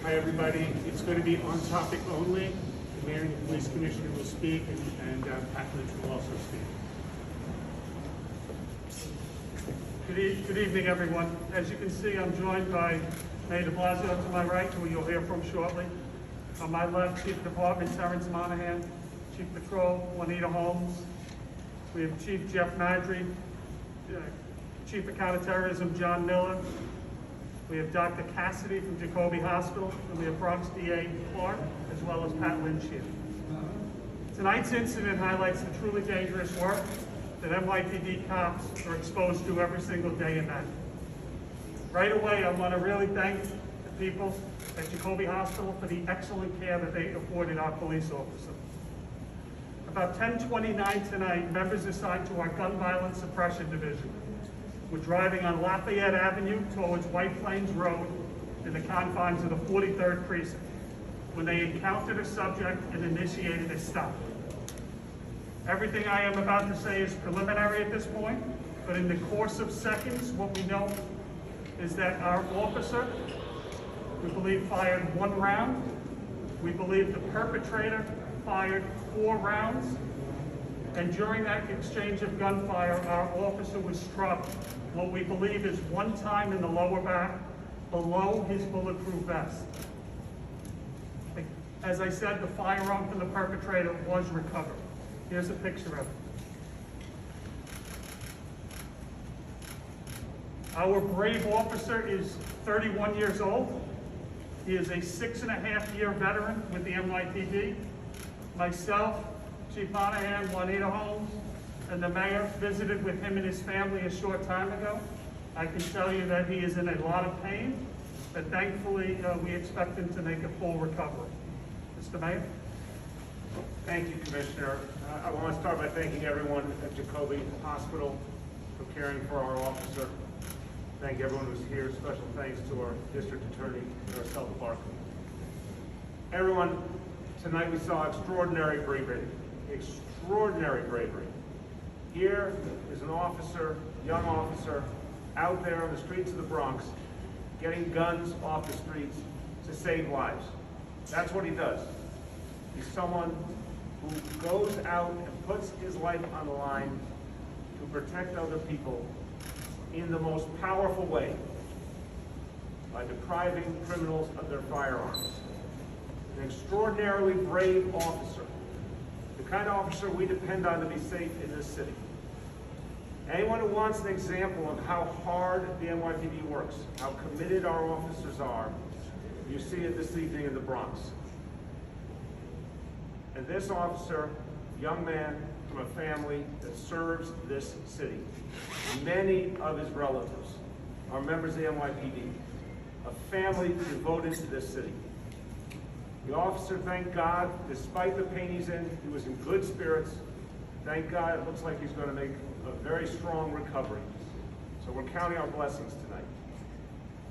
Hi, everybody. It's going to be on topic only. The Mayor and the Police Commissioner will speak, and Pat Lynch will also speak. Good evening, everyone. As you can see, I'm joined by Mayor de Blasio to my right, who you'll hear from shortly. On my left, Chief of Department Terrence Monahan, Chief Patrol Juanita Holmes. We have Chief Jeff Madry, Chief of Counterterrorism John Miller. We have Dr. Cassidy from Jacoby Hospital, and we have Bronx DA Clark, as well as Pat Lynch here. Tonight's incident highlights the truly dangerous work that NYPD cops are exposed to every single day and night. Right away, I want to really thank the people at Jacoby Hospital for the excellent care that they afforded our police officer. About 10:29 tonight, members assigned to our Gun Violence Suppression Division were driving on Lafayette Avenue towards White Plains Road in the confines of the 43rd Precinct when they encountered a subject and initiated a stop. Everything I am about to say is preliminary at this point, but in the course of seconds, what we know is that our officer, we believe, fired 1 round. We believe the perpetrator fired 4 rounds. And during that exchange of gunfire, our officer was struck what we believe is 1 time in the lower back below his bulletproof vest. As I said, the firearm from the perpetrator was recovered. Here's a picture of it. Our brave officer is 31 years old. He is a 6.5-year veteran with the NYPD. Myself, Chief Monahan, Juanita Holmes, and the mayor visited with him and his family a short time ago. I can tell you that he is in a lot of pain, but thankfully we expect him to make a full recovery. Mr. Mayor? Thank you, Commissioner. I want to start by thanking everyone at Jacoby Hospital for caring for our officer. Thank everyone who's here. Special thanks to our District Attorney, Marcel Barkley. Everyone, tonight we saw extraordinary bravery. Extraordinary bravery. Here is an officer, young officer, out there on the streets of the Bronx, getting guns off the streets to save lives. That's what he does. He's someone who goes out and puts his life on the line to protect other people in the most powerful way, by depriving criminals of their firearms. An extraordinarily brave officer. The kind of officer we depend on to be safe in this city. Anyone who wants an example of how hard the NYPD works, how committed our officers are, you see it this evening in the Bronx. And this officer, young man from a family that serves this city. Many of his relatives are members of the NYPD, a family devoted to this city. The officer, thank God, despite the pain he's in, he was in good spirits. Thank God, it looks like he's going to make a very strong recovery. So we're counting our blessings tonight.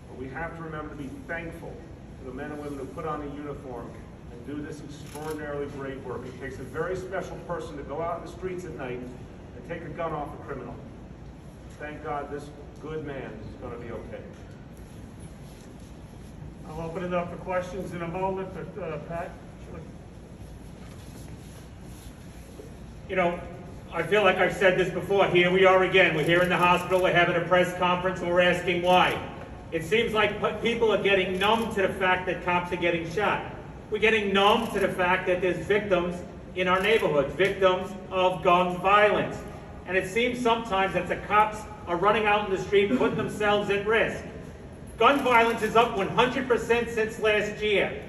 But we have to remember to be thankful to the men and women who put on a uniform and do this extraordinarily brave work. It takes a very special person to go out in the streets at night and take a gun off a criminal. Thank God this good man is going to be okay. I'll open it up for questions in a moment, but Pat? You know, I feel like I've said this before. Here we are again. We're here in the hospital. We're having a press conference, and we're asking why. It seems like people are getting numb to the fact that cops are getting shot. We're getting numb to the fact that there's victims in our neighborhoods, victims of gun violence. And it seems sometimes that the cops are running out in the street, putting themselves at risk. Gun violence is up 100% since last year.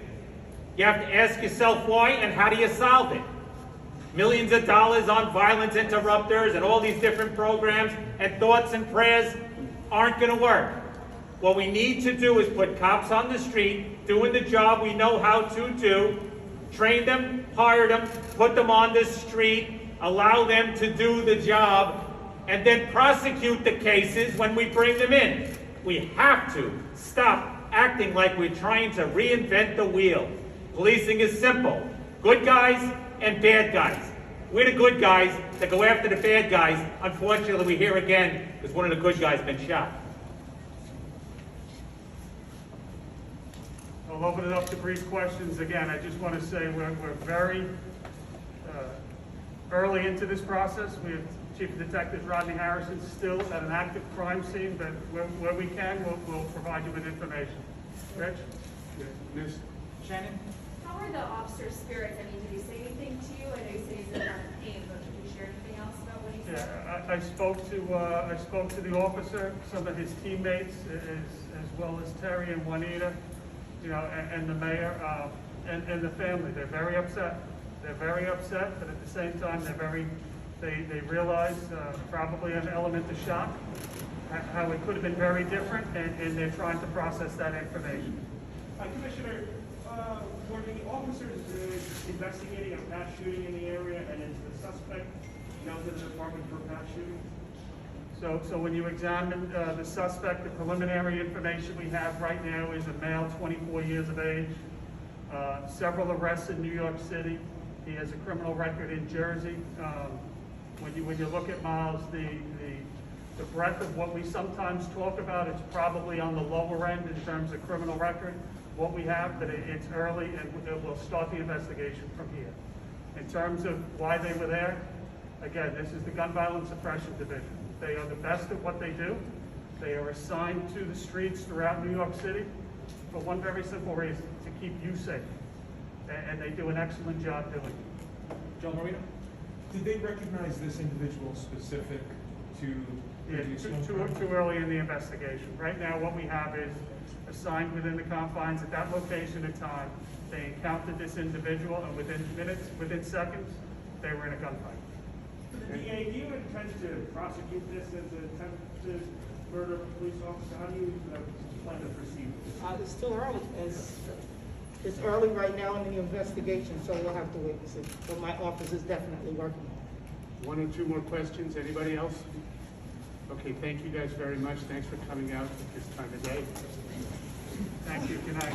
You have to ask yourself why and how do you solve it? Millions of dollars on violence interrupters and all these different programs, and thoughts and prayers aren't going to work. What we need to do is put cops on the street, doing the job we know how to do, train them, hire them, put them on the street, allow them to do the job, and then prosecute the cases when we bring them in. We have to stop acting like we're trying to reinvent the wheel. Policing is simple. Good guys and bad guys. We're the good guys that go after the bad guys. Unfortunately, we're here again because one of the good guys been shot. I'll open it up to brief questions. Again, I just want to say we're very early into this process. We have Chief Detective Rodney Harrison still at an active crime scene, but where we can, we'll provide you with information. Rich? Ms. Shannon? How are the officer's spirits? I mean, did he say anything to you? I know you said he's in a lot of pain, but did he share anything else about what he said? Yeah, I spoke to the officer, some of his teammates, as well as Terry and Juanita, you know, and the mayor, and the family. They're very upset. They're very upset, but at the same time, they realize probably an element of shock, how it could have been very different, and they're trying to process that information. Commissioner, were the officers investigating a mass shooting in the area, and is the suspect known to the department for mass shooting? So when you examine the suspect, the preliminary information we have right now is a male, 24 years of age, several arrests in New York City. He has a criminal record in Jersey. When you look at Miles, the breadth of what we sometimes talk about, it's probably on the lower end in terms of criminal record, what we have, but it's early, and we'll start the investigation from here. In terms of why they were there, again, this is the Gun Violence Suppression Division. They are the best at what they do. They are assigned to the streets throughout New York City for one very simple reason, to keep you safe. And they do an excellent job doing it. John Marino? Did they recognize this individual specific to Yeah, too early in the investigation. Right now, what we have is assigned within the confines at that location and time. They encountered this individual, and within minutes, within seconds, they were in a gunfight. The DA, do you intend to prosecute this as an attempted murder of a police officer? How do you plan to proceed with this? It's still early. It's early right now in the investigation, so we'll have to wait and see. But my office is definitely working on it. One or two more questions. Anybody else? Okay, thank you guys very much. Thanks for coming out at this time of day. Thank you. Good night.